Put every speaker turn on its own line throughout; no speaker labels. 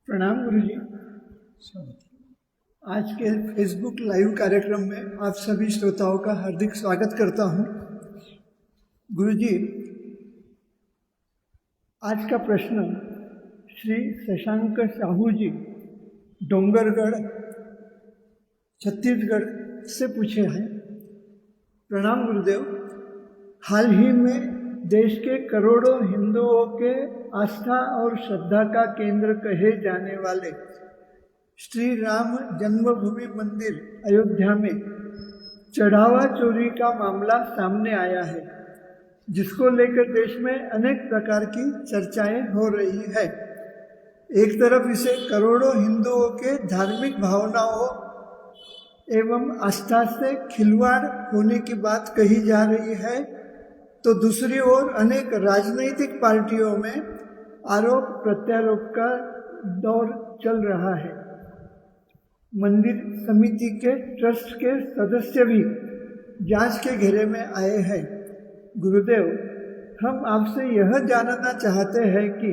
प्रणाम गुरुजी। आज के फेसबुक लाइव कार्यक्रम में आप सभी श्रोताओं का हार्दिक स्वागत करता हूं। गुरुजी, आज का प्रश्न श्री शशांक साहू जी, डोंगरगढ़, छत्तीसगढ़ से पूछे हैं। प्रणाम गुरुदेव। हाल ही में देश के करोड़ों हिंदुओं के आस्था और श्रद्धा का केंद्र कहे जाने वाले श्री राम जन्मभूमि मंदिर अयोध्या में चढ़ावा चोरी का मामला सामने आया है, जिसको लेकर देश में अनेक प्रकार की चर्चाएं हो रही है। एक तरफ इसे करोड़ों हिंदुओं के धार्मिक भावनाओं एवं आस्था से खिलवाड़ होने की बात कही जा रही है, तो दूसरी ओर अनेक राजनीतिक पार्टियों में आरोप प्रत्यारोप का दौर चल रहा है। मंदिर समिति के ट्रस्ट के सदस्य भी जांच के घेरे में आए हैं। गुरुदेव, हम आपसे यह जानना चाहते हैं कि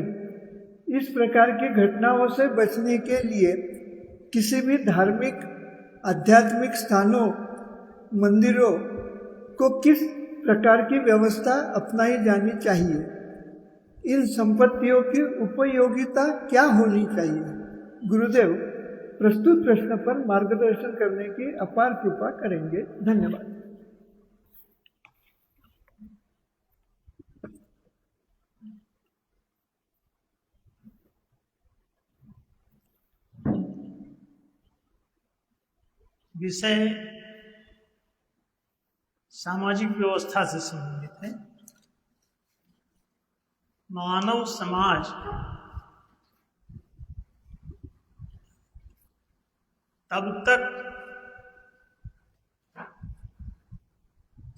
इस प्रकार की घटनाओं से बचने के लिए किसी भी धार्मिक आध्यात्मिक स्थानों, मंदिरों को किस प्रकार की व्यवस्था अपनाई जानी चाहिए? इन संपत्तियों की उपयोगिता क्या होनी चाहिए? गुरुदेव, प्रस्तुत प्रश्न पर मार्गदर्शन करने की अपार कृपा करेंगे। धन्यवाद।
विषय सामाजिक व्यवस्था से संबंधित है। मानव समाज तब तक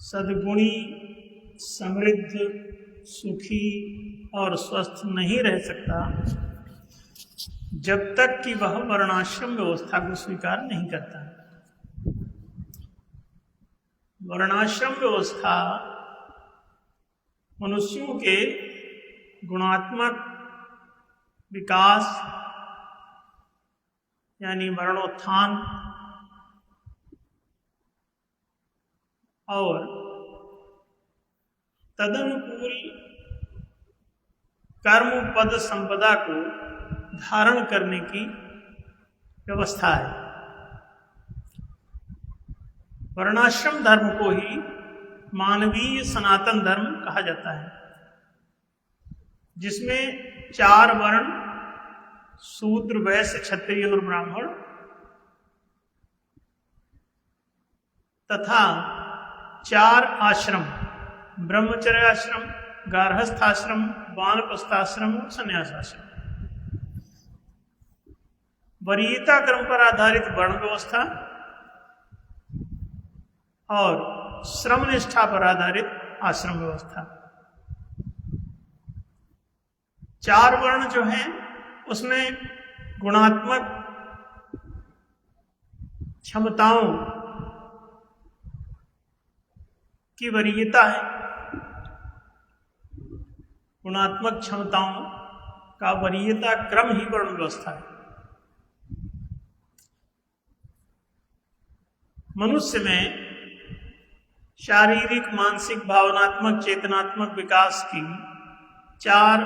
सद्गुणी, समृद्ध, सुखी और स्वस्थ नहीं रह सकता जब तक कि वह वर्णाश्रम व्यवस्था को स्वीकार नहीं करता। वर्णाश्रम व्यवस्था मनुष्यों के गुणात्मक विकास यानी वर्णोत्थान और तदनुकूल कर्म पद संपदा को धारण करने की व्यवस्था है। वर्णाश्रम धर्म को ही मानवीय सनातन धर्म कहा जाता है, जिसमें 4 वर्ण शूद्र, वैश्य, क्षत्रिय और ब्राह्मण तथा 4 आश्रम ब्रह्मचर्य आश्रम, गार्हस्थाश्रम, वानप्रस्थाश्रम और संन्यासाश्रम, वरीयता क्रम पर आधारित वर्ण व्यवस्था और श्रम निष्ठा पर आधारित आश्रम व्यवस्था। 4 वर्ण जो हैं उसमें गुणात्मक क्षमताओं की वरीयता है। गुणात्मक क्षमताओं का वरीयता क्रम ही वर्ण व्यवस्था है। मनुष्य में शारीरिक, मानसिक, भावनात्मक, चेतनात्मक विकास की 4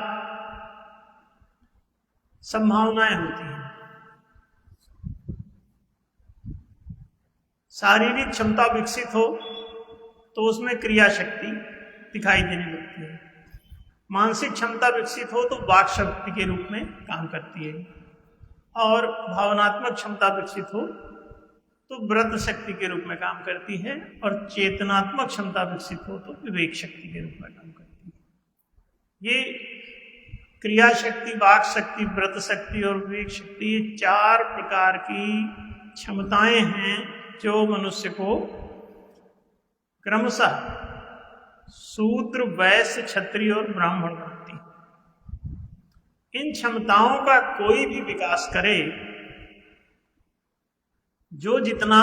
संभावनाएं होती हैं। शारीरिक क्षमता विकसित हो तो उसमें क्रिया शक्ति दिखाई देने लगती है। मानसिक क्षमता विकसित हो तो वाक शक्ति के रूप में काम करती है, और भावनात्मक क्षमता विकसित हो तो व्रत शक्ति के रूप में काम करती है, और चेतनात्मक क्षमता विकसित हो तो विवेक शक्ति के रूप में काम करती है। ये क्रिया शक्ति, वाक शक्ति, व्रत शक्ति और विवेक शक्ति, ये 4 प्रकार की क्षमताएं हैं जो मनुष्य को क्रमशः शूद्र, वैश्य, क्षत्रिय और ब्राह्मण बनाती है। इन क्षमताओं का कोई भी विकास करे, जो जितना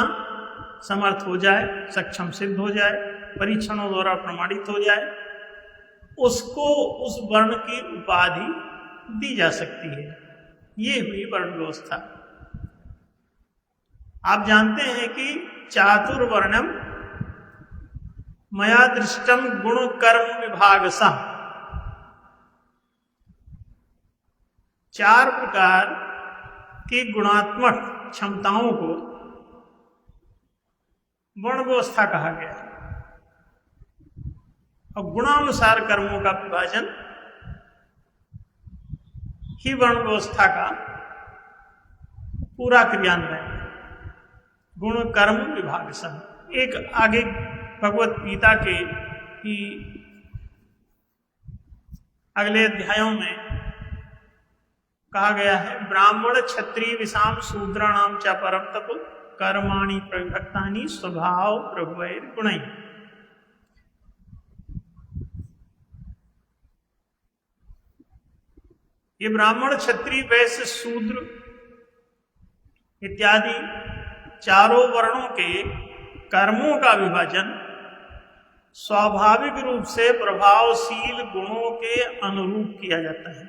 समर्थ हो जाए, सक्षम सिद्ध हो जाए, परीक्षणों द्वारा प्रमाणित हो जाए, उसको उस वर्ण की उपाधि दी जा सकती है। ये हुई वर्ण व्यवस्था। आप जानते हैं कि चातुर्वर्णम मया दृष्टम गुण कर्म विभागसा, 4 प्रकार की गुणात्मक क्षमताओं को वर्ण व्यवस्था कहा गया है। और गुणानुसार कर्मों का विभाजन ही वर्ण व्यवस्था का पूरा क्रियान्वयन है। गुण कर्म विभाग सम। एक आगे भगवत गीता के ही अगले अध्यायों में कहा गया है, ब्राह्मण क्षत्रिय विषाम शूद्राणाम च परम तप कर्माणि प्रविभक्तानि स्वभाव प्रभुवैर गुणैः। ये ब्राह्मण क्षत्रिय वैश्य शूद्र इत्यादि चारों वर्णों के कर्मों का विभाजन स्वाभाविक रूप से प्रभावशील गुणों के अनुरूप किया जाता है,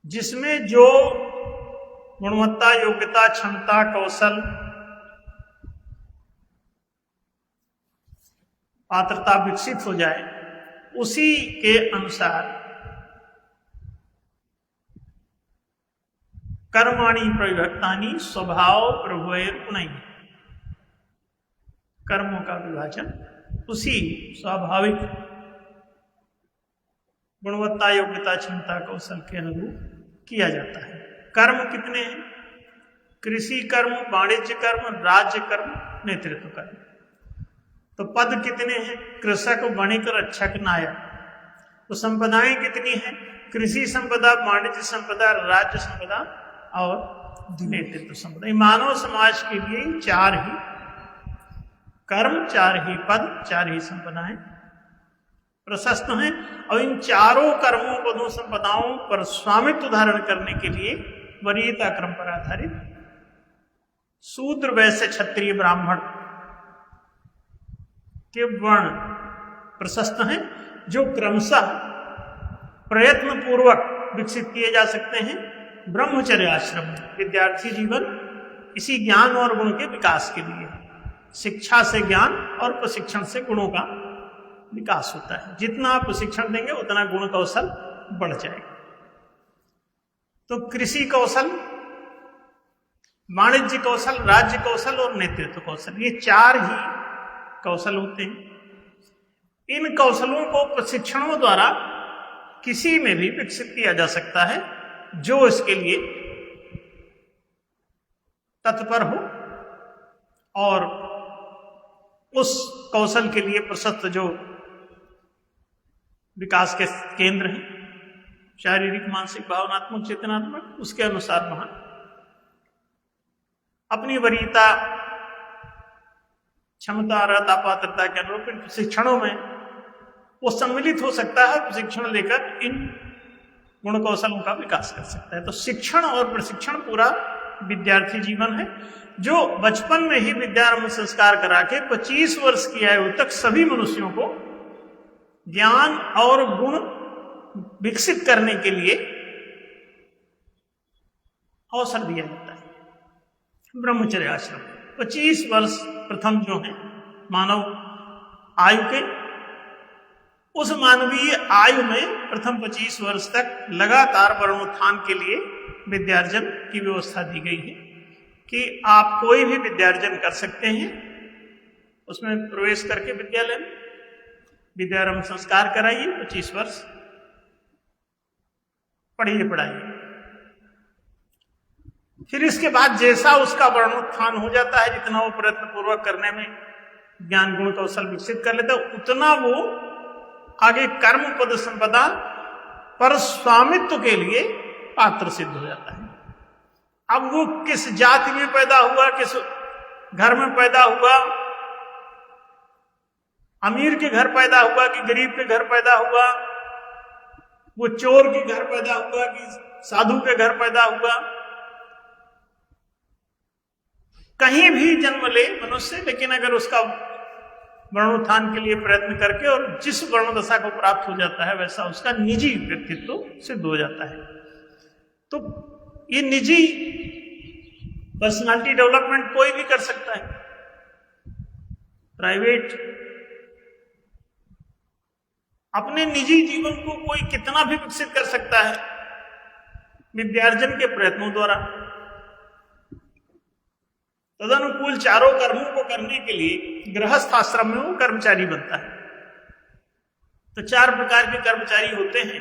जिसमें जो गुणवत्ता, योग्यता, क्षमता, कौशल, पात्रता विकसित हो जाए, उसी के अनुसार कर्माणि प्रविभक्तानि स्वभाव प्रभुवैर गुणैः। कर्मों का विभाजन उसी स्वाभाविक गुणवत्ता, योग्यता, क्षमता, कौशल के अनुरूप किया जाता है। कर्म कितने हैं? कृषि कर्म, वाणिज्य कर्म, राज्य कर्म, नेतृत्व कर्म। तो पद कितने हैं? कृषक, वणिक, रक्षक, नायक। तो संपदाएं कितनी हैं? कृषि संपदा, वाणिज्य संपदा, राज्य संपदा और नेतृत्व संपदा। मानव समाज के लिए 4 ही कर्म, 4 ही पद, 4 ही संपदाएं प्रशस्त हैं। और इन चारों कर्मों, पदों, संपदाओं पर स्वामित्व धारण करने के लिए वरीयता क्रम पर आधारित शूद्र, वैश्य, क्षत्रिय, ब्राह्मण के वर्ण प्रशस्त हैं, जो क्रमशः प्रयत्न पूर्वक विकसित किए जा सकते हैं। ब्रह्मचर्य आश्रम विद्यार्थी जीवन इसी ज्ञान और गुण के विकास के लिए, शिक्षा से ज्ञान और प्रशिक्षण से गुणों का विकास होता है। जितना आप प्रशिक्षण देंगे उतना गुण कौशल बढ़ जाएगा। तो कृषि कौशल, वाणिज्य कौशल, राज्य कौशल और नेतृत्व कौशल, ये 4 ही कौशल होते हैं। इन कौशलों को प्रशिक्षणों द्वारा किसी में भी विकसित किया जा सकता है जो इसके लिए तत्पर हो और उस कौशल के लिए प्रशस्त जो विकास के केंद्र हैं, शारीरिक, मानसिक, भावनात्मक, चेतनात्मक, उसके अनुसार वहां अपनी वरीयता, क्षमता, अर्हता, पात्रता के अनुरूप इन प्रशिक्षणों में वो सम्मिलित हो सकता है। प्रशिक्षण लेकर इन गुण कौशलों का विकास कर सकता है। तो शिक्षण और प्रशिक्षण पूरा विद्यार्थी जीवन है, जो बचपन में ही विद्यारंभ संस्कार करा के 25 वर्ष की आयु तक सभी मनुष्यों को ज्ञान और गुण विकसित करने के लिए अवसर दिया जाता है। ब्रह्मचर्य आश्रम 25 वर्ष प्रथम जो है मानव आयु के, उस मानवीय आयु में प्रथम 25 वर्ष तक लगातार वर्णोत्थान के लिए विद्यार्जन की व्यवस्था दी गई है कि आप कोई भी विद्यार्जन कर सकते हैं। उसमें प्रवेश करके विद्यालय में विद्यारंभ संस्कार कराइए, 25 वर्ष पढ़िए पढ़ाइए। फिर इसके बाद जैसा उसका वर्णोत्थान हो जाता है, जितना वो प्रयत्न पूर्वक करने में ज्ञान गुण कौशल विकसित कर लेता है, उतना वो आगे कर्म, पद, संपदा पर स्वामित्व के लिए पात्र सिद्ध हो जाता है। अब वो किस जाति में पैदा हुआ, किस घर में पैदा हुआ, अमीर के घर पैदा हुआ कि गरीब के घर पैदा हुआ, वो चोर के घर पैदा हुआ कि साधु के घर पैदा हुआ, कहीं भी जन्म ले मनुष्य, लेकिन अगर उसका वर्णोत्थान के लिए प्रयत्न करके और जिस वर्ण दशा को प्राप्त हो जाता है वैसा उसका निजी व्यक्तित्व सिद्ध हो जाता है। तो ये निजी पर्सनालिटी डेवलपमेंट कोई भी कर सकता है, प्राइवेट अपने निजी जीवन को कोई कितना भी विकसित कर सकता है विद्यार्जन के प्रयत्नों द्वारा। तदनुकूल चारों कर्मों को करने के लिए गृहस्थ आश्रम में वो कर्मचारी बनता है। तो 4 प्रकार के कर्मचारी होते हैं: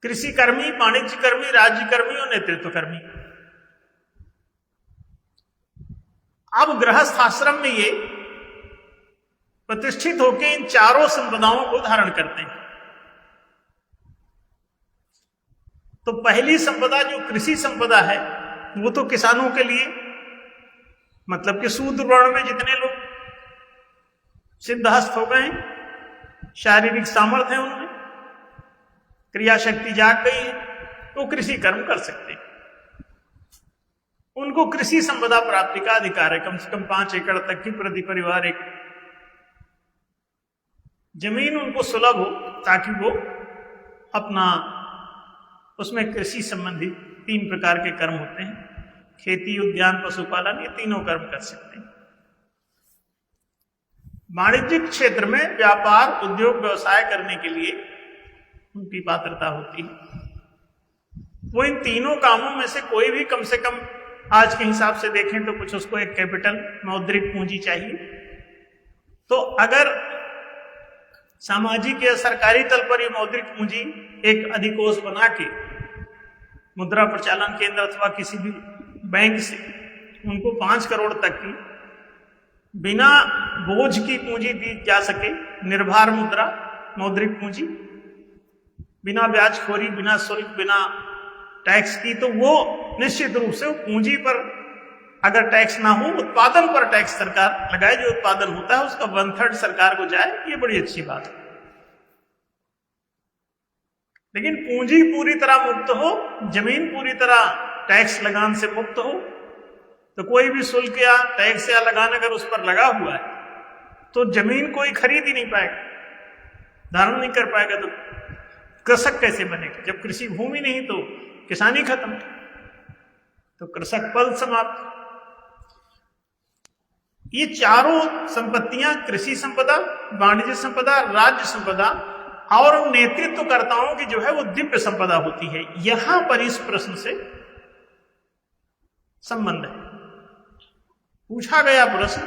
कृषि कर्मी, वाणिज्य कर्मी, राज्य कर्मी और नेतृत्व कर्मी। अब गृहस्थ आश्रम में ये प्रतिष्ठित होकर इन चारों संपदाओं को धारण करते हैं। तो पहली संपदा जो कृषि संपदा है वो तो किसानों के लिए, मतलब कि शूद्र वर्ण में जितने लोग सिद्धहस्त हो गए, शारीरिक सामर्थ्य है उनमें, क्रिया शक्ति जाग गई है, वो कृषि कर्म कर सकते हैं। उनको कृषि संपदा प्राप्ति का अधिकार है। कम से कम 5 एकड़ तक की प्रति परिवार एक जमीन उनको सुलभ हो, ताकि वो अपना उसमें कृषि संबंधी 3 प्रकार के कर्म होते हैं: खेती, उद्यान, पशुपालन, ये तीनों कर्म कर सकते हैं। वाणिज्यिक क्षेत्र में व्यापार, उद्योग, व्यवसाय करने के लिए उनकी पात्रता होती है। वो इन तीनों कामों में से कोई भी कम से कम आज के हिसाब से देखें तो कुछ उसको एक कैपिटल, मौद्रिक पूंजी चाहिए। तो अगर सामाजिक या सरकारी तल पर ये मौद्रिक पूंजी एक अधिकोष बना के मुद्रा प्रचालन केंद्र अथवा किसी भी बैंक से उनको 5 करोड़ तक की बिना बोझ की पूंजी दी जा सके, निर्भर मुद्रा, मौद्रिक पूंजी, बिना ब्याजखोरी, बिना शुल्क, बिना टैक्स की, तो वो निश्चित रूप से पूंजी पर अगर टैक्स ना हो, उत्पादन पर टैक्स सरकार लगाए। जो उत्पादन होता है उसका 1/3 सरकार को जाए, ये बड़ी अच्छी बात है। लेकिन पूंजी पूरी तरह मुक्त हो, जमीन पूरी तरह टैक्स लगान से मुक्त हो, तो कोई भी शुल्क या टैक्स या लगान अगर उस पर लगा हुआ है तो जमीन कोई खरीद ही नहीं पाएगा, धारण नहीं कर पाएगा। तो कृषक कैसे बनेगा? जब कृषि भूमि नहीं तो किसानी खत्म, तो कृषक पद समाप्त। ये चारों संपत्तियां, कृषि संपदा, वाणिज्य संपदा, राज्य संपदा और नेतृत्वकर्ताओं की जो है वो दिव्य संपदा होती है। यहां पर इस प्रश्न से संबंध है। पूछा गया प्रश्न,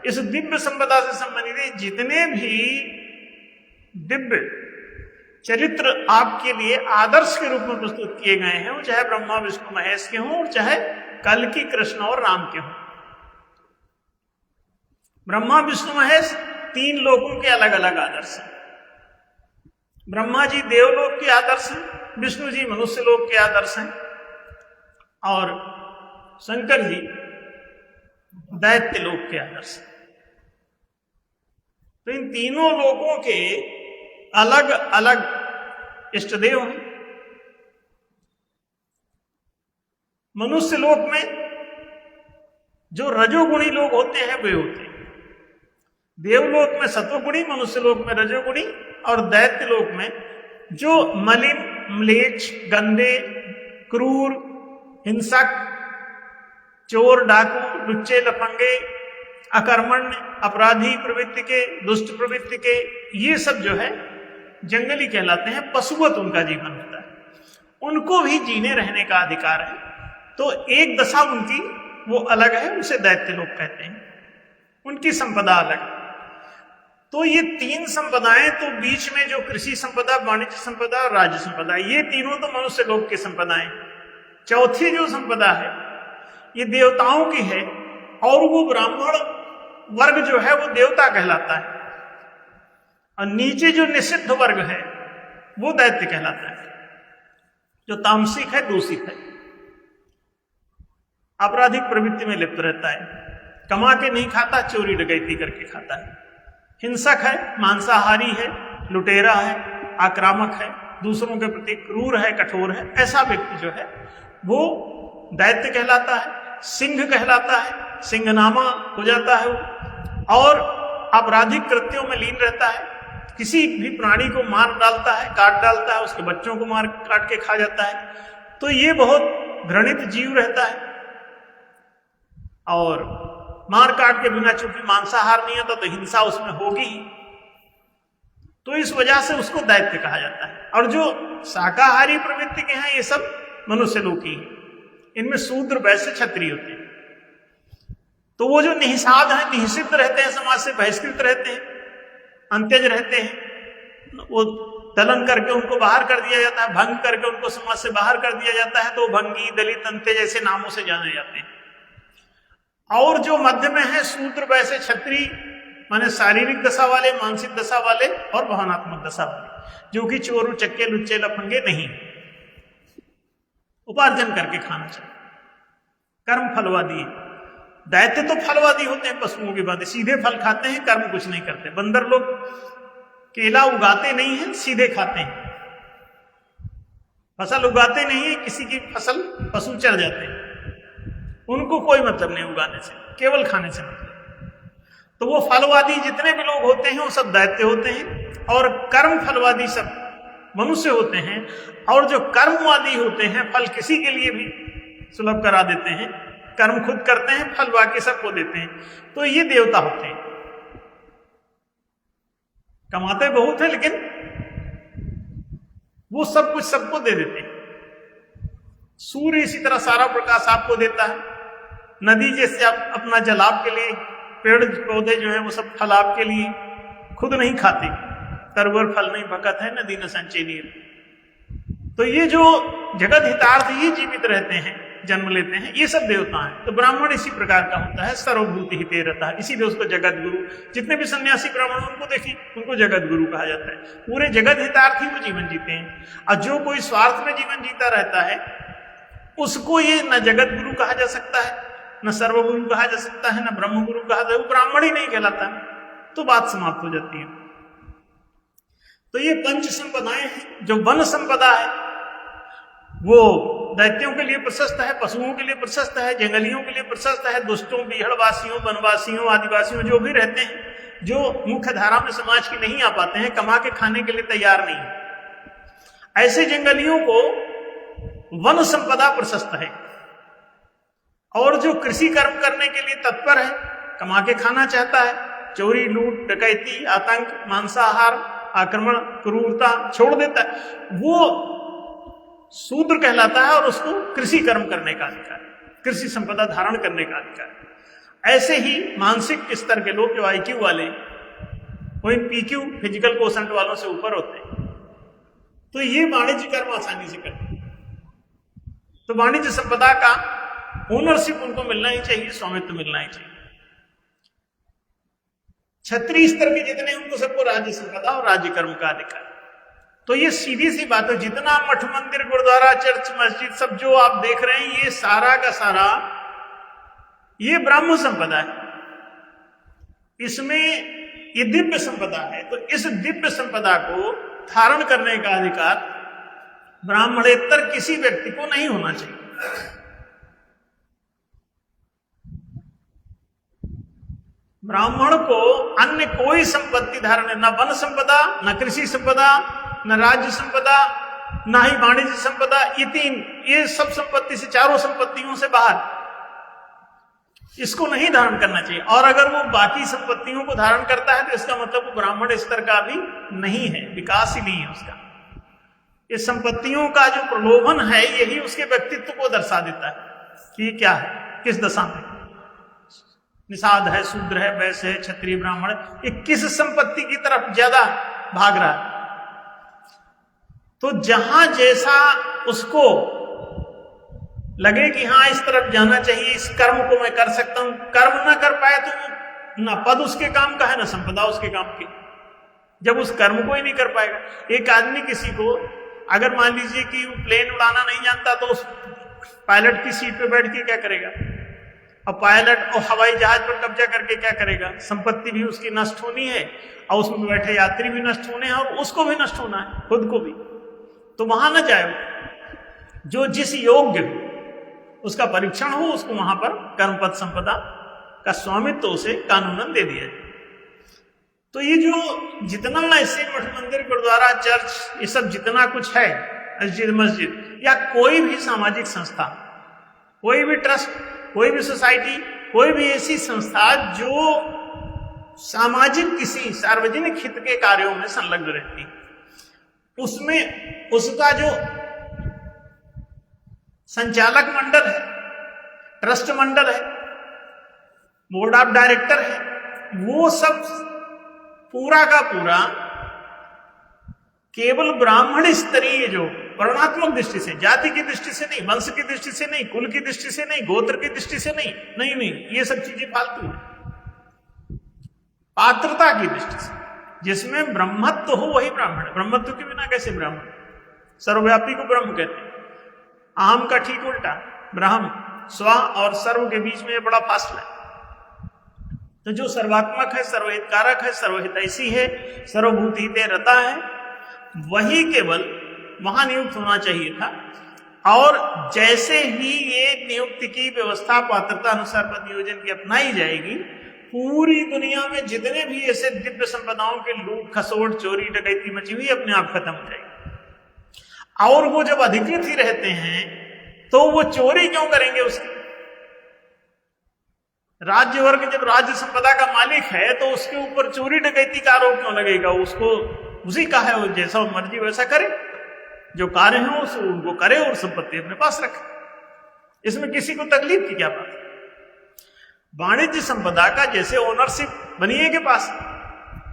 इस दिव्य संपदा से संबंधित जितने भी दिव्य चरित्र आपके लिए आदर्श के रूप में प्रस्तुत किए गए हैं, वो चाहे ब्रह्मा, विष्णु, महेश के हों और चाहे कल्कि, कृष्ण और राम के हों। ब्रह्मा, विष्णु, महेश 3 लोगों के अलग अलग आदर्श हैं। ब्रह्मा जी देवलोक के आदर्श हैं, विष्णु जी मनुष्य लोक के आदर्श हैं और शंकर जी दैत्य लोक के आदर्श हैं। तो इन तीनों लोगों के अलग अलग इष्टदेव हैं। मनुष्य लोक में जो रजोगुणी लोग होते हैं वे होते हैं, देवलोक में सत्वगुणी, मनुष्य लोक में रजोगुणी और दैत्य लोक में जो मलिन, म्लेच्छ, गंदे, क्रूर, हिंसक, चोर, डाकू, लुच्चे, लफंगे, अकर्मण्य, अपराधी प्रवृत्ति के, दुष्ट प्रवृत्ति के, ये सब जो है जंगली कहलाते हैं। पशुवत उनका जीवन होता है, उनको भी जीने रहने का अधिकार है। तो एक दशा उनकी वो अलग है, उसे दैत्य लोग कहते हैं, उनकी संपदा अलग है। तो ये 3 संपदाएं, तो बीच में जो कृषि संपदा, वाणिज्य संपदा और राज्य संपदा, ये तीनों तो मनुष्य लोक की संपदाएं। चौथी जो संपदा है ये देवताओं की है और वो ब्राह्मण वर्ग जो है वो देवता कहलाता है, और नीचे जो निषिद्ध वर्ग है वो दैत्य कहलाता है, जो तामसिक है, दूषित है, आपराधिक प्रवृत्ति में लिप्त रहता है, कमा के नहीं खाता, चोरी डकैती करके खाता है, हिंसक है, मांसाहारी है, लुटेरा है, आक्रामक है, दूसरों के प्रति क्रूर है, कठोर है, ऐसा व्यक्ति जो है वो दैत्य कहलाता है, सिंह कहलाता है, सिंहनामा हो जाता है वो, और आपराधिक कृत्यों में लीन रहता है, किसी भी प्राणी को मार डालता है, काट डालता है, उसके बच्चों को मार काट के खा जाता है, तो ये बहुत घृणित जीव रहता है, और मार काट के बिना, चूंकि मांसाहार नहीं आता तो हिंसा उसमें होगी ही, तो इस वजह से उसको दैत्य कहा जाता है। और जो शाकाहारी प्रवृत्ति के हैं ये सब मनुष्य लोग ही हैं, इनमें शूद्र वैश्य क्षत्रिय होते हैं। तो वो जो निःसाद हैं, निःसिद्ध रहते हैं, समाज से बहिष्कृत रहते हैं, अंत्यज रहते हैं, वो दलन करके उनको बाहर कर दिया जाता है, भंग करके उनको समाज से बाहर कर दिया जाता है, तो भंगी, दलित, अंत्यज ऐसे नामों से जाने जाते हैं। और जो मध्य में है शूद्र वैश्य क्षत्रिय, माने शारीरिक दशा वाले, मानसिक दशा वाले और भावनात्मक दशा वाले, जो कि चोर उचक्के लुच्चे लफंगे नहीं, उपार्जन करके खाना चाहिए, कर्म फलवादी। दैत्य तो फलवादी होते हैं, पशुओं की बात, सीधे फल खाते हैं, कर्म कुछ नहीं करते। बंदर लोग केला उगाते नहीं हैं, सीधे खाते हैं, फसल उगाते नहीं है, किसी की फसल पशु चढ़ जाते हैं, उनको कोई मतलब नहीं उगाने से, केवल खाने से मतलब। तो वो फलवादी जितने भी लोग होते हैं वो सब दैत्य होते हैं, और कर्म फलवादी सब मनुष्य होते हैं। और जो कर्मवादी होते हैं, फल किसी के लिए भी सुलभ करा देते हैं, कर्म खुद करते हैं, फल बाकी सबको देते हैं, तो ये देवता होते हैं। कमाते बहुत है लेकिन वो सब कुछ सबको दे देते हैं। सूर्य इसी तरह सारा प्रकाश आपको देता है, नदी जैसे आप अपना जलाभ के लिए, पेड़ पौधे जो है वो सब फल आपके लिए, खुद नहीं खाते, तरवर फल नहीं भकत है, नदी न संचय नीर। तो ये जो जगत हितार्थ ये जीवित रहते हैं, जन्म लेते हैं, ये सब देवता हैं। तो ब्राह्मण इसी प्रकार का होता है, सर्वभूत हिते रहता है, इसीलिए उसको जगत गुरु, जितने भी सन्यासी ब्राह्मण उनको देखिए, उनको जगत गुरु कहा जाता है। पूरे जगत हितार्थ ही वो जीवन जीते हैं। और जो कोई स्वार्थ में जीवन जीता रहता है उसको ये न जगत गुरु कहा जा सकता है, न सर्वगुरु कहा जा सकता है, न ब्रह्म गुरु कहा जाए, वो ब्राह्मण ही नहीं कहलाता। तो बात समाप्त हो जाती है। तो ये पंच संपदाएं हैं। जो वन संपदा है वो दैत्यों के लिए प्रशस्त है, पशुओं के लिए प्रशस्त है, जंगलियों के लिए प्रशस्त है, दुष्टों, बीहड़वासियों, वनवासियों, आदिवासियों जो भी रहते हैं, जो मुख्य धारा में समाज की नहीं आ पाते हैं, कमा के खाने के लिए तैयार नहीं है, ऐसे जंगलियों को वन संपदा प्रशस्त है। और जो कृषि कर्म करने के लिए तत्पर है, कमा के खाना चाहता है, चोरी, लूट, डकैती, आतंक, मांसाहार, आक्रमण, क्रूरता छोड़ देता है, वो शूद्र कहलाता है, और उसको कृषि कर्म करने का अधिकार, कृषि संपदा धारण करने का अधिकार। ऐसे ही मानसिक स्तर के लोग जो IQ वाले, वो इन PQ फिजिकल कोशेंट वालों से ऊपर होते हैं, तो ये वाणिज्य कर्म आसानी से करते हैं। तो वाणिज्य संपदा का ओनरशिप उनको मिलना ही चाहिए, स्वामित्व मिलना ही चाहिए। क्षत्रिय स्तर के जितने, उनको सबको राज्य संपदा और राज्य कर्म का अधिकार। तो ये सीधी सी बात है, जितना मठ मंदिर, गुरुद्वारा, चर्च, मस्जिद सब जो आप देख रहे हैं, ये सारा का सारा ये ब्राह्मण संपदा है। इसमें ये दिव्य संपदा है। तो इस दिव्य संपदा को धारण करने का अधिकार ब्राह्मणेतर किसी व्यक्ति को नहीं होना चाहिए। ब्राह्मण को अन्य कोई संपत्ति धारण, न वन संपदा, न कृषि संपदा, न राज्य संपदा, न ही वाणिज्य संपदा, ये सब संपत्ति से, चारों संपत्तियों से बाहर, इसको नहीं धारण करना चाहिए। और अगर वो बाकी संपत्तियों को धारण करता है तो इसका मतलब वो ब्राह्मण स्तर का भी नहीं है, विकास ही नहीं है उसका। इस संपत्तियों का जो प्रलोभन है, यही उसके व्यक्तित्व को दर्शा देता है कि क्या है, किस दशा में निषाद है, शूद्र है, वैश्य है, क्षत्रिय, ब्राह्मण, ये किस संपत्ति की तरफ ज्यादा भाग रहा है। तो जहां जैसा उसको लगे कि हाँ इस तरफ जाना चाहिए, इस कर्म को मैं कर सकता हूं, कर्म ना कर पाए तो ना पद उसके काम का है, ना संपदा उसके काम की, जब उस कर्म को ही नहीं कर पाएगा। एक आदमी किसी को अगर मान लीजिए कि वो प्लेन उड़ाना नहीं जानता, तो उस पायलट की सीट पे बैठ के क्या करेगा? और पायलट और हवाई जहाज पर कब्जा करके क्या करेगा? संपत्ति भी उसकी नष्ट होनी है, और उसमें बैठे यात्री भी नष्ट होने हैं, और उसको भी नष्ट होना है, खुद को भी। तो वहां न जाए, जो जिस योग्य उसका परीक्षण हो, उसको वहां पर कर्मपद संपदा का स्वामित्व उसे कानूनन दे दिया जाए। तो ये जो जितना ऐसे मठ मंदिर, गुरुद्वारा, चर्च, ये सब जितना कुछ है, मस्जिद या कोई भी सामाजिक संस्था, कोई भी ट्रस्ट, कोई भी सोसाइटी, कोई भी ऐसी संस्था जो सामाजिक किसी सार्वजनिक हित के कार्यों में संलग्न रहती है, उसमें उसका जो संचालक मंडल है, ट्रस्ट मंडल है, बोर्ड ऑफ डायरेक्टर है, वो सब पूरा का पूरा केवल ब्राह्मण स्तरीय, जो वर्णात्मक दृष्टि से, जाति की दृष्टि से नहीं, वंश की दृष्टि से नहीं, कुल की दृष्टि से नहीं, गोत्र की दृष्टि से नहीं, नहीं, ये सब चीजें फालतू है। पात्रता की दृष्टि से, जिसमें ब्रह्मत्व हो वही ब्राह्मण है। ब्रह्मत्व के बिना कैसे ब्राह्मण? सर्वव्यापी को ब्रह्म कहते हैं। अहम का ठीक उल्टा, ब्रह्म, स्व और सर्व के बीच में ये बड़ा फासला है। तो जो सर्वात्मक है, सर्वहितकारक है, सर्वहितैषी है, सर्वभूतिते रता है, वही केवल वहां नियुक्त होना चाहिए था। और जैसे ही ये नियुक्ति की व्यवस्था पात्रता अनुसार पद नियोजन की अपनाई जाएगी, पूरी दुनिया में जितने भी ऐसे दिव्य संपदाओं के लूट खसोट चोरी डकैती मची हुई अपने आप खत्म हो जाएगी। और वो जब अधिकृत ही रहते हैं तो वो चोरी क्यों करेंगे? उसकी राज्य वर्ग जब राज्य संपदा का मालिक है तो उसके ऊपर चोरी डकैती का आरोप क्यों लगेगा? उसको उसी का है, वो जैसा मर्जी वैसा करे, जो कार्य है उनको करे और संपत्ति अपने पास रखे। इसमें किसी को तकलीफ की क्या बात है? वाणिज्य संपदा का जैसे ओनरशिप बनी है के पास,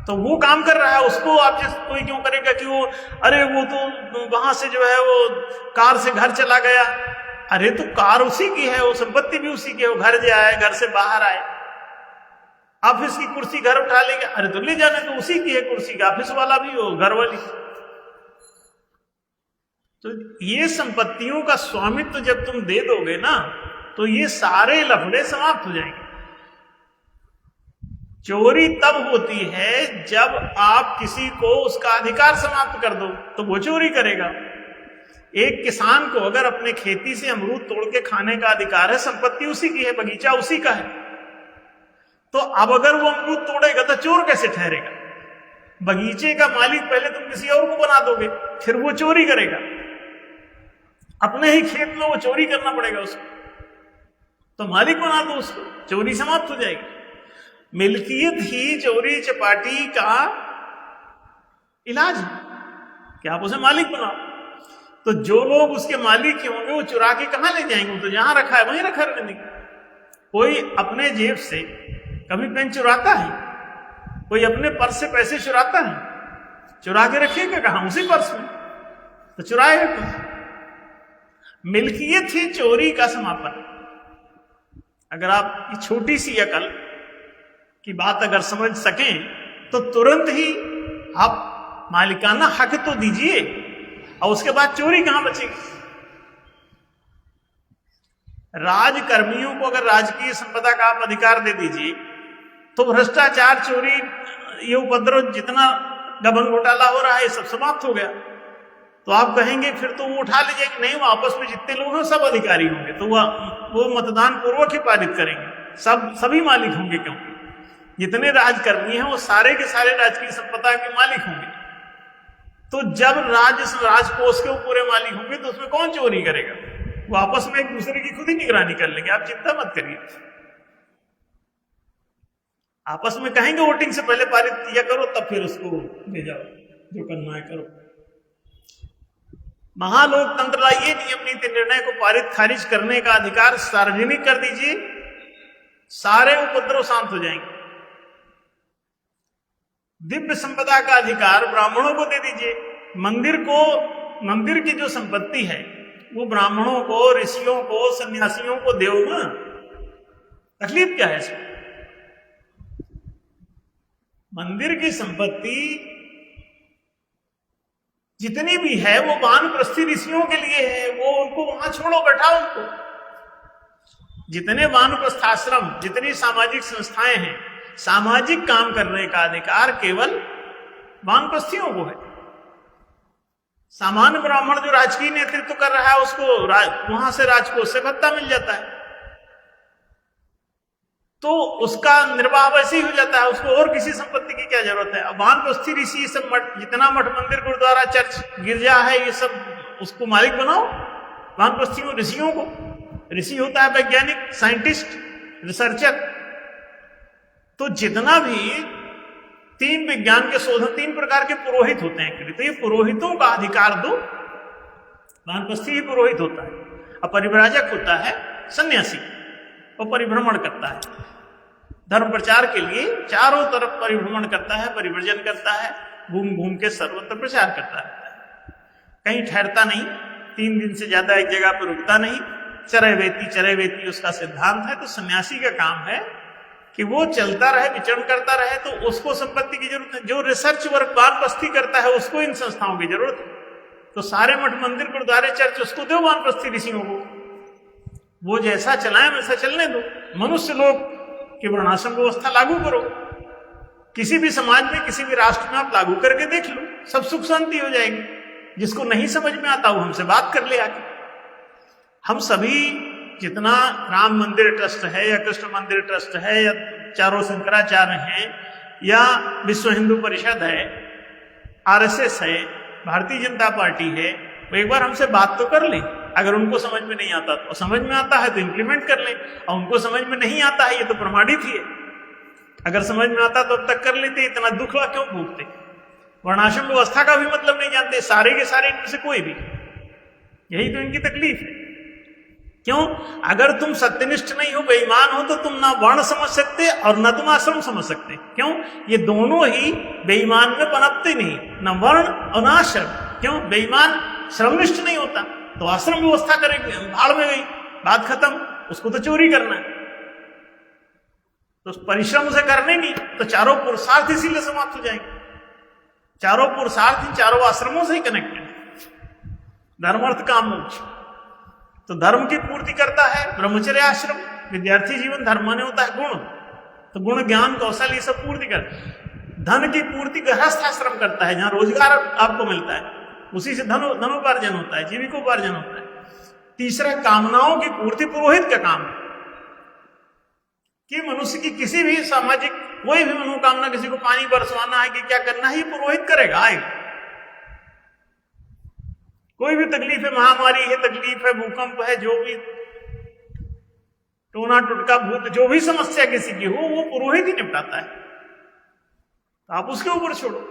तो वो काम कर रहा है, उसको आप जैसे कोई क्यों करेगा कि वो अरे वो तो वहां से जो है वो कार से घर चला गया। अरे तो कार उसी की है, वो संपत्ति भी उसी की है, वो घर जाए, घर से बाहर आए, ऑफिस की कुर्सी घर उठा लेगा, अरे तो ले जाने तो उसी की है कुर्सी का, ऑफिस वाला भी हो, घर वाली। तो ये संपत्तियों का स्वामित्व जब तुम दे दोगे ना, तो ये सारे लफड़े समाप्त हो जाएंगे। चोरी तब होती है जब आप किसी को उसका अधिकार समाप्त कर दो, तो वो चोरी करेगा। एक किसान को अगर अपने खेती से अमरूद तोड़ के खाने का अधिकार है, संपत्ति उसी की है, बगीचा उसी का है, तो अब अगर वो अमरूद तोड़ेगा तो चोर कैसे ठहरेगा? बगीचे का मालिक पहले तुम किसी और को बना दोगे, फिर वो चोरी करेगा। अपने ही खेत में वो चोरी करना पड़ेगा उसको, तो मालिक बना दो उसको, चोरी समाप्त हो जाएगी। मिल्कियत ही चोरी चपाटी का इलाज है कि आप उसे मालिक बनाओ। तो जो लोग उसके मालिक ही होंगे वो चुरा के कहां ले जाएंगे? तो जहां रखा है वहीं रखा रहने का। कोई अपने जेब से कभी पेन चुराता है? कोई अपने पर्स से पैसे चुराता है? चुरा के रखेगा कहां? उसी पर्स में, तो चुराएगा क्यों? मिल्कियत ही चोरी का समापन। अगर आप छोटी सी अकल की बात अगर समझ सकें तो तुरंत ही आप मालिकाना हक तो दीजिए, और उसके बाद चोरी कहां बचेगी? राजकर्मियों को अगर राजकीय संपदा का आप अधिकार दे दीजिए तो भ्रष्टाचार, चोरी, ये उपद्रव, जितना गबन घोटाला हो रहा है, सब समाप्त हो गया। तो आप कहेंगे फिर तो वो उठा लीजिए कि नहीं, वो आपस में जितने लोग हैं सब अधिकारी होंगे, तो वो मतदान पूर्वक ही पारित करेंगे, सभी मालिक होंगे, क्योंकि जितने राजकर्मी हैं वो सारे के सारे राजकीय संपदा के मालिक होंगे। तो जब राजकोष के पूरे मालिक होंगे तो उसमें कौन चोरी करेगा? वो आपस में एक दूसरे की खुद ही निगरानी कर लेंगे, आप चिंता मत करिए। आपस में कहेंगे वोटिंग से पहले पारित किया करो, तब फिर उसको ले जाओ, जो करना है करो। महालोकतंत्र लाइए, नियम नीति निर्णय को पारित खारिज करने का अधिकार सार्वजनिक कर दीजिए, सारे उपद्रव शांत हो जाएंगे। दिव्य संपदा का अधिकार ब्राह्मणों को दे दीजिए। मंदिर की जो संपत्ति है वो ब्राह्मणों को, ऋषियों को, सन्यासियों को दो ना, तकलीफ क्या है इसमें? मंदिर की संपत्ति जितनी भी है वो वानप्रस्थी ऋषियों के लिए है, वो उनको वहां छोड़ो, बैठाओ उनको। जितने वानप्रस्थाश्रम, जितनी सामाजिक संस्थाएं हैं, सामाजिक काम करने का अधिकार केवल वानप्रस्थियों को है। सामान्य ब्राह्मण जो राजकीय नेतृत्व कर रहा है उसको वहां से राजकोष से भत्ता मिल जाता है, तो उसका निर्वाह वैसे ही हो जाता है, उसको और किसी संपत्ति की क्या जरूरत है? वानप्रस्थी ऋषि सब जितना मठ मंदिर गुरुद्वारा चर्च गिरजा है, ये सब उसको मालिक बनाओ वानप्रस्थियों, ऋषियों को। ऋषि होता है वैज्ञानिक, साइंटिस्ट, रिसर्चर। तो जितना भी 3 विज्ञान के शोधन, 3 प्रकार के पुरोहित होते हैं, तो ये पुरोहितों का अधिकार दो। वानप्रस्थी ही पुरोहित होता है, और परिव्राजक होता है सन्यासी, वो परिभ्रमण करता है धर्म प्रचार के लिए, चारों तरफ परिभ्रमण करता है, परिव्रजन करता है, घूम घूम के सर्वत्र प्रचार करता रहता है, कहीं ठहरता नहीं, 3 दिन से ज्यादा एक जगह पर रुकता नहीं। चरैवेति उसका सिद्धांत है। तो सन्यासी का काम है कि वो चलता रहे, विचरण करता रहे। तो उसको संपत्ति की जरूरत है। जो रिसर्च वर्क वानप्रस्थी करता है उसको इन संस्थाओं की जरूरत है। तो सारे मठ मंदिर गुरुद्वारे चर्च उसको दो वानप्रस्थी ऋषियों को, वो जैसा चलाएं वैसा चलने दो। मनुष्य लोग की वर्णाश्रम व्यवस्था लागू करो, किसी भी समाज में, किसी भी राष्ट्र में आप लागू करके देख लो, सब सुख शांति हो जाएगी। जिसको नहीं समझ में आता वो हमसे बात कर ले आके। हम सभी जितना राम मंदिर ट्रस्ट है या कृष्ण मंदिर ट्रस्ट है या चारों शंकराचार्य हैं या विश्व हिंदू परिषद है, आरएसएस है, भारतीय जनता पार्टी है, वो एक बार हमसे बात तो कर लें। अगर उनको समझ में नहीं आता तो समझ में आता है तो इंप्लीमेंट कर लें, और उनको समझ में नहीं आता है ये तो प्रमाणित ही है। अगर समझ में आता तो अब तक कर लेते, इतना दुख क्यों भोगते। वर्णाश्रम व्यवस्था का भी मतलब नहीं जानते सारे के सारे, इनमें से कोई भी। यही तो इनकी तकलीफ है। क्यों? अगर तुम सत्यनिष्ठ नहीं हो, बेईमान हो, तो तुम ना वर्ण समझ सकते और न तुम आश्रम समझ सकते। क्यों? ये दोनों ही बेईमान में पनपते नहीं, न वर्ण और न आश्रम। क्यों? बेईमान श्रमनिष्ठ नहीं होता तो आश्रम व्यवस्था करेंगे, भाड़ में गई, बात खत्म। उसको तो चोरी करना है, तो परिश्रम से करने नहीं, तो चारों पुरुषार्थ इसीलिए समाप्त हो जाएंगे। चारों पुरुषार्थ ही चारों आश्रमों से ही कनेक्टेड है, धर्म अर्थ काम मोक्ष। तो धर्म की पूर्ति करता है ब्रह्मचर्य आश्रम। विद्यार्थी जीवन धर्म माने होता है गुण, तो गुण ज्ञान कौशल ये सब पूर्ति करता है। धन की पूर्ति गृहस्थ आश्रम करता है, जहां रोजगार आपको मिलता है, उसी से धनोपार्जन होता है, जीविकोपार्जन होता है। तीसरा, कामनाओं की पूर्ति पुरोहित का काम है कि मनुष्य की किसी भी सामाजिक कोई भी मनोकामना, किसी को पानी बरसवाना है कि क्या करना है, ये पुरोहित करेगा, आएगा। कोई भी तकलीफ है, महामारी है, तकलीफ है, भूकंप है, जो भी टोना टुटका भूत, जो भी समस्या किसी की हो, वो पुरोहित ही निपटाता है। तो आप उसके ऊपर छोड़ो।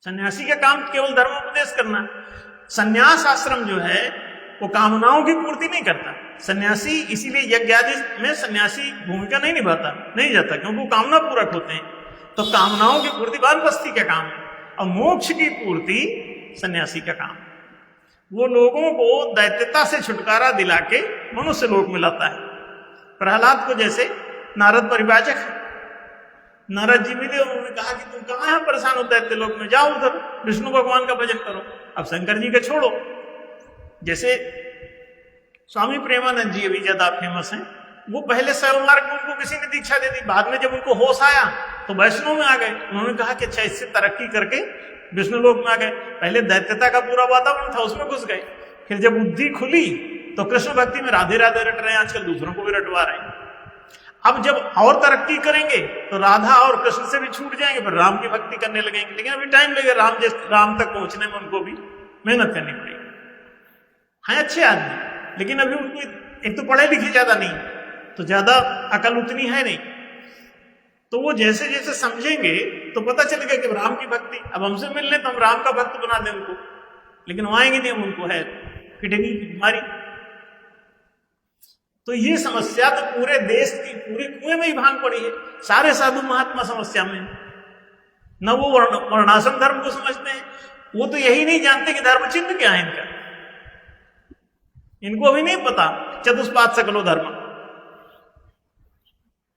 सन्यासी का काम केवल धर्मोपदेश करना है। सन्यास आश्रम जो है वो कामनाओं की पूर्ति नहीं करता। सन्यासी इसीलिए यज्ञ आदि में सन्यासी भूमिका नहीं निभाता, नहीं जाता, क्योंकि वो कामना पूरक होते हैं। तो कामनाओं की पूर्ति वानप्रस्थी का काम है, और मोक्ष की पूर्ति सन्यासी का काम है। वो लोगों को दैत्यता से छुटकारा दिला के मनुष्य लोक में लाता है। प्रहलाद को जैसे नारद परिवाचक है, नारद जी मिले, उन्होंने कहा कि तुम कहाँ हैं, परेशान हो दैत्य लोक में, जाओ उधर विष्णु भगवान का भजन करो। अब शंकर जी का छोड़ो, जैसे स्वामी प्रेमानंद जी अभी ज्यादा फेमस हैं, वो पहले शैव मार्ग में उनको किसी ने दीक्षा दे दी, बाद में जब उनको होश आया तो वैष्णव में आ गए। उन्होंने कहा कि अच्छा, इससे तरक्की करके विष्णु लोक में आ गए। पहले दैत्यता का पूरा वातावरण था, उसमें घुस गए। फिर जब बुद्धि खुली तो कृष्ण भक्ति में राधे राधे रट रहे हैं, आजकल दूसरों को भी रटवा रहे हैं। अब जब और तरक्की करेंगे तो राधा और कृष्ण से भी छूट जाएंगे, फिर राम की भक्ति करने लगेंगे। लेकिन अभी टाइम लगेगा, राम तक पहुंचने में उनको भी मेहनत करनी पड़ेगी। हाँ, अच्छे आदमी, लेकिन अभी उनको एक तो पढ़े लिखे ज्यादा नहीं, तो ज्यादा अकल उतनी है नहीं। तो वो जैसे जैसे समझेंगे तो पता चलेगा कि राम की भक्ति, अब हमसे मिल ले तो हम राम का भक्त बना दें उनको, लेकिन वो आएंगे नहीं, हम उनको है किडनी की बीमारी। तो ये समस्या तो पूरे देश की, पूरे कुएं में ही भांग पड़ी है। सारे साधु महात्मा समस्या में, न वो वर्णाश्रम धर्म को समझते हैं, वो तो यही नहीं जानते कि धर्म चिन्ह क्या है इनका। इनको अभी नहीं पता चतुष्पाद सकलो धर्म,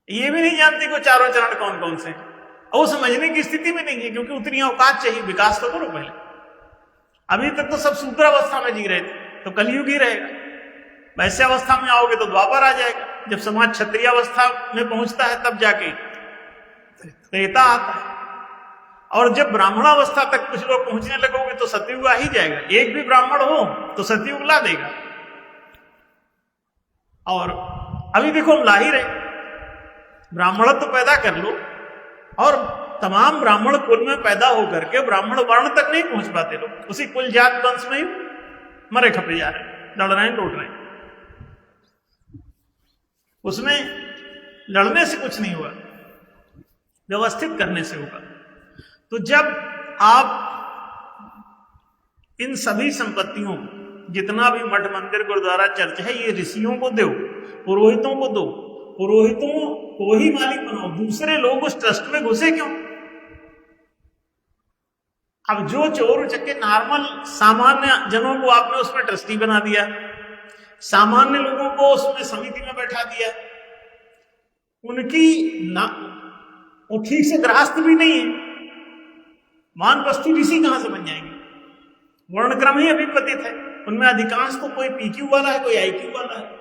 ये भी नहीं जानते कि चारों चरण कौन कौन से हैं, और वो समझने की स्थिति में नहीं है, क्योंकि उतनी औकात चाहिए। विकास तो करो पहले। अभी तक तो सब शूद्रावस्था में जी रहे थे, तो कलयुग ही रहेगा। वैश्यावस्था में आओगे तो द्वापर आ जाएगा। जब समाज क्षत्रिय अवस्था में पहुंचता है तब जाके त्रेता आता है, और जब ब्राह्मणावस्था तक कुछ लोग पहुंचने लगोगे तो सतयुग आ ही जाएगा। एक भी ब्राह्मण हो तो सतयुग ला देगा। और अभी देखो हम ला ही रहे, ब्राह्मणत्व तो पैदा कर लो, और तमाम ब्राह्मण कुल में पैदा होकर के ब्राह्मण वर्ण तक नहीं पहुंच पाते लोग, उसी कुल जात वंश में ही मरे खपे जा रहे हैं, लड़ रहे हैं, लौट रहे हैं। उसमें लड़ने से कुछ नहीं हुआ, व्यवस्थित करने से होगा। तो जब आप इन सभी संपत्तियों, जितना भी मठ मंदिर गुरुद्वारा चर्च है, ये ऋषियों को दो, पुरोहितों को दो, पुरोहितों को ही मालिक बनाओ, दूसरे लोग उस ट्रस्ट में घुसे क्यों? अब जो चोर उचक्के नॉर्मल सामान्य जनों को आपने उसमें ट्रस्टी बना दिया, सामान्य लोगों को उसमें समिति में बैठा दिया, उनकी ना वो ठीक से गृहस्थ भी नहीं है, वानप्रस्थी ऋषि कहां से बन जाएंगे? वर्णक्रम ही अभी पतित है, उनमें अधिकांश तो कोई पीक्यू वाला है, कोई आईक्यू वाला है।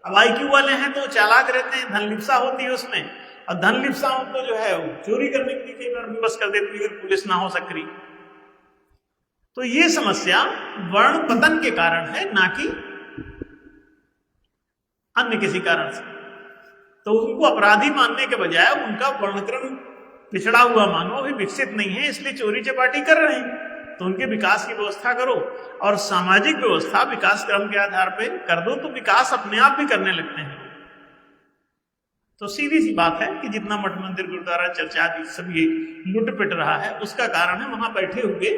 अब आईक्यू वाले हैं तो चालाक रहते हैं, धन लिप्सा होती है उसमें, और धन लिप्साओं को जो है वो चोरी करने के लिए कई बार विवश कर देती है, पुलिस ना हो सक्रिय। तो ये समस्या वर्ण पतन के कारण है, ना कि अन्य किसी कारण से। तो उनको अपराधी मानने के बजाय उनका वर्णक्रम पिछड़ा हुआ मानो, अभी विकसित नहीं है, इसलिए चोरी चपाटी कर रहे हैं। तो उनके विकास की व्यवस्था करो, और सामाजिक व्यवस्था विकास क्रम के आधार पर कर दो, तो विकास अपने आप भी करने लगते हैं। तो सीधी सी बात है कि जितना मठ मंदिर गुरुद्वारा चर्च आदि सब ये लुट पिट रहा है, उसका कारण है वहां बैठे हुए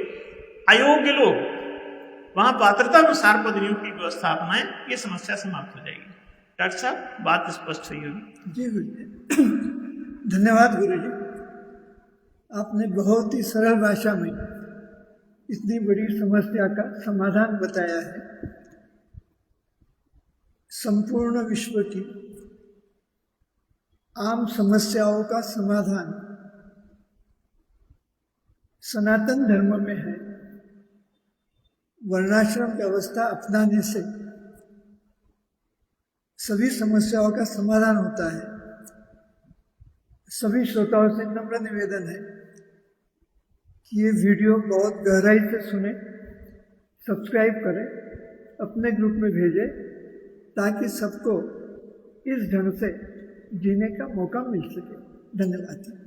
अयोग्य लोग। वहां पात्रता अनुसार पदवियों की व्यवस्था अपनाएं, ये समस्या समाप्त हो जाएगी। डॉक्टर साहब, बात स्पष्ट हुई होगी?
जी गुरु जी, धन्यवाद गुरु जी। आपने बहुत ही सरल भाषा में इतनी बड़ी समस्या का समाधान बताया है। संपूर्ण विश्व की आम समस्याओं का समाधान सनातन धर्म में है। वर्णाश्रम व्यवस्था अपनाने से सभी समस्याओं का समाधान होता है। सभी श्रोताओं से नम्र निवेदन है कि ये वीडियो बहुत गहराई से सुने, सब्सक्राइब करें, अपने ग्रुप में भेजें, ताकि सबको इस ढंग से जीने का मौका मिल सके। धन्यवाद।